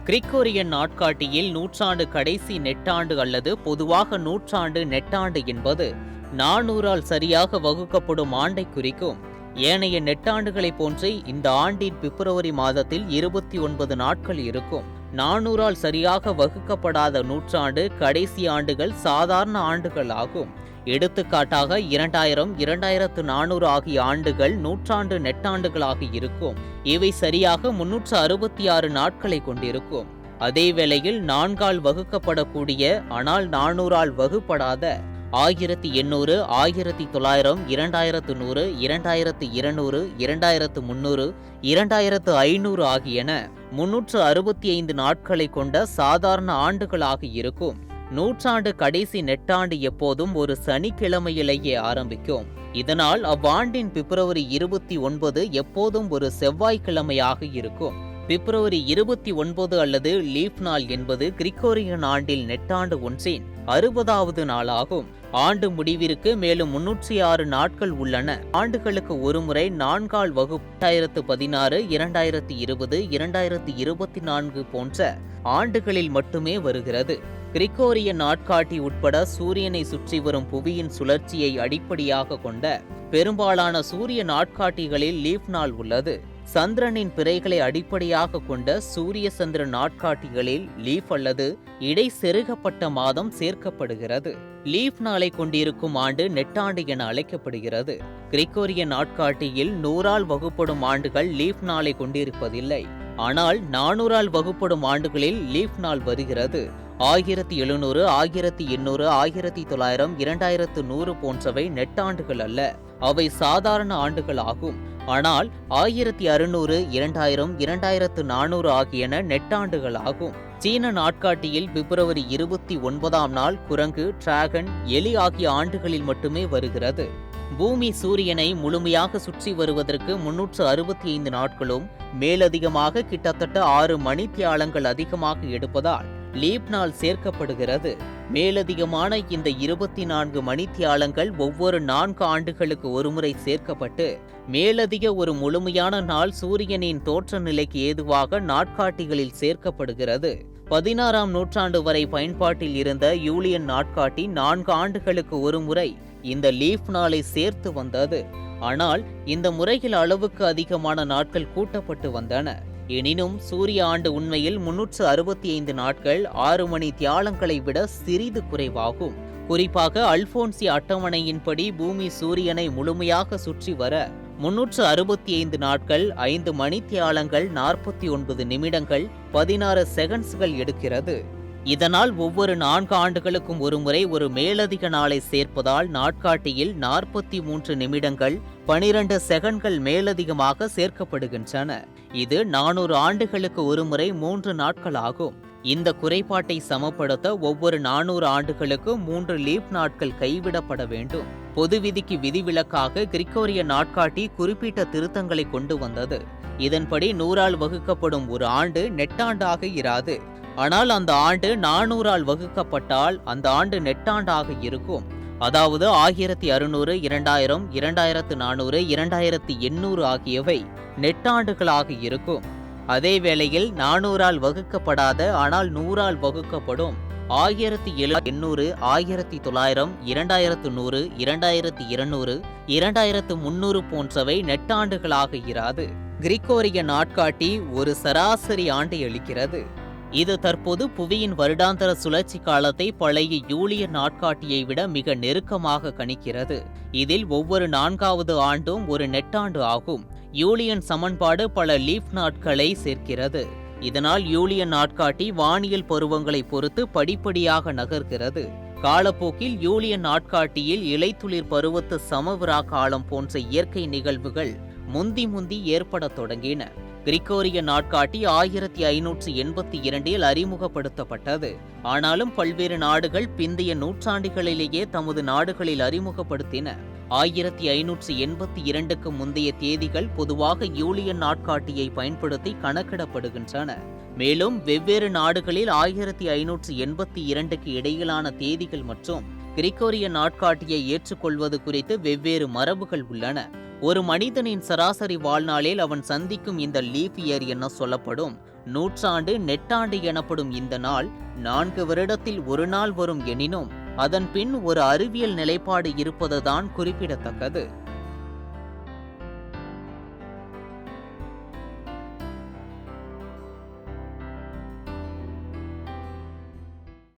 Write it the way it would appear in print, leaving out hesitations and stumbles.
Gregorian நாட்காட்டியில் நூற்றாண்டு கடைசி நெட்டாண்டு அல்லது பொதுவாக நூற்றாண்டு நெட்டாண்டு என்பது 400ஆல் சரியாக வகுக்கப்படும் ஆண்டை குறிக்கும். ஏனைய நெட்டாண்டுகளைப் போன்று இந்த ஆண்டின் பிப்ரவரி மாதத்தில் 29 நாட்கள் இருக்கும். 400ஆல் சரியாக வகுக்கப்படாத நூற்றாண்டு கடைசி ஆண்டுகள் சாதாரண ஆண்டுகள் ஆகும். எடுத்துக்காட்டாக 2000, 2400 ஆகிய ஆண்டுகள் நூற்றாண்டு நெட்டாண்டுகளாக இருக்கும். இவை சரியாக 366 நாட்களை கொண்டிருக்கும். அதே வேளையில் 4ஆல் வகுக்கப்படக்கூடிய ஆனால் 400ஆல் வகுப்படாத 1800, 1900, 2100, 2200, 2300, 2500 ஆகியன 365 நாட்களை கொண்ட சாதாரண ஆண்டுகளாக இருக்கும். நூற்றாண்டு கடைசி நெட்டாண்டு எப்போதும் ஒரு சனிக்கிழமையிலேயே ஆரம்பிக்கும். இதனால் அவ்வாண்டின் பிப்ரவரி 29 எப்போதும் ஒரு செவ்வாய்க்கிழமையாக இருக்கும். பிப்ரவரி 29 அல்லது லீப் நாள் என்பது கிரிகோரியன் ஆண்டில் நெட்டாண்டு ஒன்றின் 60வது நாளாகும். ஆண்டு முடிவிற்கு மேலும் 306 நாட்கள் உள்ளன. ஆண்டுகளுக்கு ஒருமுறை 4ஆல் வகுப்பு 2016, 2020, 2024 போன்ற ஆண்டுகளில் மட்டுமே வருகிறது. கிரிகோரியன் நாட்காட்டி உட்பட சூரியனை சுற்றி வரும் புவியின் சுழற்சியை அடிப்படையாக கொண்ட பெரும்பாலான சூரிய நாட்காட்டிகளில் லீப் நாள் உள்ளது. சந்திரனின் பிறைகளை அடிப்படையாக கொண்ட சூரிய சந்திர நாட்காட்டிகளில் லீப் அல்லது இடை செருகப்பட்ட மாதம் சேர்க்கப்படுகிறது. லீப் நாளை கொண்டிருக்கும் ஆண்டு நெட்டாண்டு என அழைக்கப்படுகிறது. கிரிகோரியன் நாட்காட்டியில் 100ஆல் வகுப்படும் ஆண்டுகள் லீப் நாளை கொண்டிருப்பதில்லை. ஆனால் 400ஆல் வகுப்படும் ஆண்டுகளில் லீப் நாள் வருகிறது. 1700, 1800, 1900, 2100 போன்றவை நெட்டாண்டுகள் அல்ல, அவை சாதாரண ஆண்டுகள் ஆகும். ஆனால் 1600, 2000, 2400 ஆகியன நெட்டாண்டுகள் ஆகும். சீன நாட்காட்டியில் பிப்ரவரி 29ஆம் நாள் குரங்கு, டிராகன், எலி ஆகிய ஆண்டுகளில் மட்டுமே வருகிறது. பூமி சூரியனை முழுமையாக சுற்றி வருவதற்கு 365 நாட்களும் மேலதிகமாக கிட்டத்தட்ட 6 மணித்தியாலங்கள் அதிகமாக எடுப்பதால் லீப் நாள் சேர்க்கப்படுகிறது. மேலதிகமான இந்த 24 மணித்தியாலங்கள் ஒவ்வொரு 4 ஆண்டுகளுக்கு ஒருமுறை சேர்க்கப்பட்டு மேலதிக ஒரு முழுமையான நாள் சூரியனின் தோற்ற நிலைக்கு ஏதுவாக நாட்காட்டிகளில் சேர்க்கப்படுகிறது. 16ஆம் நூற்றாண்டு வரை பயன்பாட்டில் இருந்த யூலியன் நாட்காட்டி 4 ஆண்டுகளுக்கு ஒருமுறை இந்த லீப் நாளை சேர்த்து வந்தது. ஆனால் இந்த முறையில் அளவுக்கு அதிகமான நாட்கள் கூட்டப்பட்டு வந்தன. எனினும் சூரிய ஆண்டு உண்மையில் 365 நாட்கள் 6 மணி தியாலங்களை விட சிறிது குறைவாகும். குறிப்பாக அல்போன்சி அட்டவணையின்படி பூமி சூரியனை முழுமையாக சுற்றி வர 365 நாட்கள் 5 மணித்தியாலங்கள் 49 நிமிடங்கள் 16 செகண்ட்ஸ்கள் எடுக்கிறது. இதனால் ஒவ்வொரு 4 ஆண்டுகளுக்கும் ஒருமுறை ஒரு மேலதிக நாளை சேர்ப்பதால் நாட்காட்டியில் 43 நிமிடங்கள் 12 செகண்ட்கள் மேலதிகமாக சேர்க்கப்படுகின்றன. இது 400 ஆண்டுகளுக்கு ஒருமுறை 3 நாட்கள் ஆகும். இந்த குறைபாட்டை சமப்படுத்த ஒவ்வொரு 400 ஆண்டுகளுக்கு 3 லீப் நாட்கள் கைவிடப்பட வேண்டும். பொது விதிக்கு விதிவிலக்காக கிரிகோரியன் நாட்காட்டி குறிப்பிட்ட திருத்தங்களை கொண்டு வந்தது. இதன்படி 100ஆல் வகுக்கப்படும் ஒரு ஆண்டு நெட்டாண்டாக இராது. ஆனால் அந்த ஆண்டு 400ஆல் வகுக்கப்பட்டால் அந்த ஆண்டு நெட்டாண்டாக இருக்கும். அதாவது 1600, 2000, 2400, 2800 ஆகியவை நெட்டாண்டுகளாக இருக்கும். அதே வேளையில் 400ஆல் வகுக்கப்படாத ஆனால் 100ஆல் வகுக்கப்படும் 1700, 1900, 2100, 2200, 2300 போன்றவை நெட்டாண்டுகளாக இராது. கிரிகோரியன் நாட்காட்டி ஒரு சராசரி ஆண்டை அளிக்கிறது. இது தற்போது புவியின் வருடாந்தர சுழற்சி காலத்தை பழைய யூலியன் நாட்காட்டியை விட மிக நெருக்கமாக கணிக்கிறது. இதில் ஒவ்வொரு 4வது ஆண்டும் ஒரு நெட்டாண்டு ஆகும். யூலியன் சமன்பாடு பல லீப் நாட்களை சேர்க்கிறது. இதனால் யூலியன் நாட்காட்டி வானியல் பருவங்களை பொறுத்து படிப்படியாக நகர்கிறது. காலப்போக்கில் யூலியன் நாட்காட்டியில் இலைத்துளிர் பருவத்து சமவிரா காலம் போன்ற இயற்கை நிகழ்வுகள் முந்தி ஏற்படத் தொடங்கின. கிரிகோரியன் நாட்காட்டி 1582இல் அறிமுகப்படுத்தப்பட்டது. ஆனாலும் பல்வேறு நாடுகள் பிந்தைய நூற்றாண்டுகளிலேயே தமது நாடுகளில் அறிமுகப்படுத்தின. 1582க்கு முந்தைய தேதிகள் பொதுவாக யூலியன் நாட்காட்டியை பயன்படுத்தி கணக்கிடப்படுகின்றன. மேலும் வெவ்வேறு நாடுகளில் 1582க்கு இடையிலான தேதிகள் மற்றும் கிரிகோரியன் நாட்காட்டியை ஏற்றுக்கொள்வது குறித்து வெவ்வேறு மரபுகள் உள்ளன. ஒரு மனிதனின் சராசரி வாழ்நாளில் அவன் சந்திக்கும் இந்த லீப் இயர் என சொல்லப்படும் நூற்றாண்டு நெட்டாண்டு எனப்படும் இந்த நாள் 4 வருடத்தில் ஒரு நாள் வரும் எனினும் அதன் பின் ஒரு அறிவியல் நிலைப்பாடு இருப்பதுதான் குறிப்பிடத்தக்கது.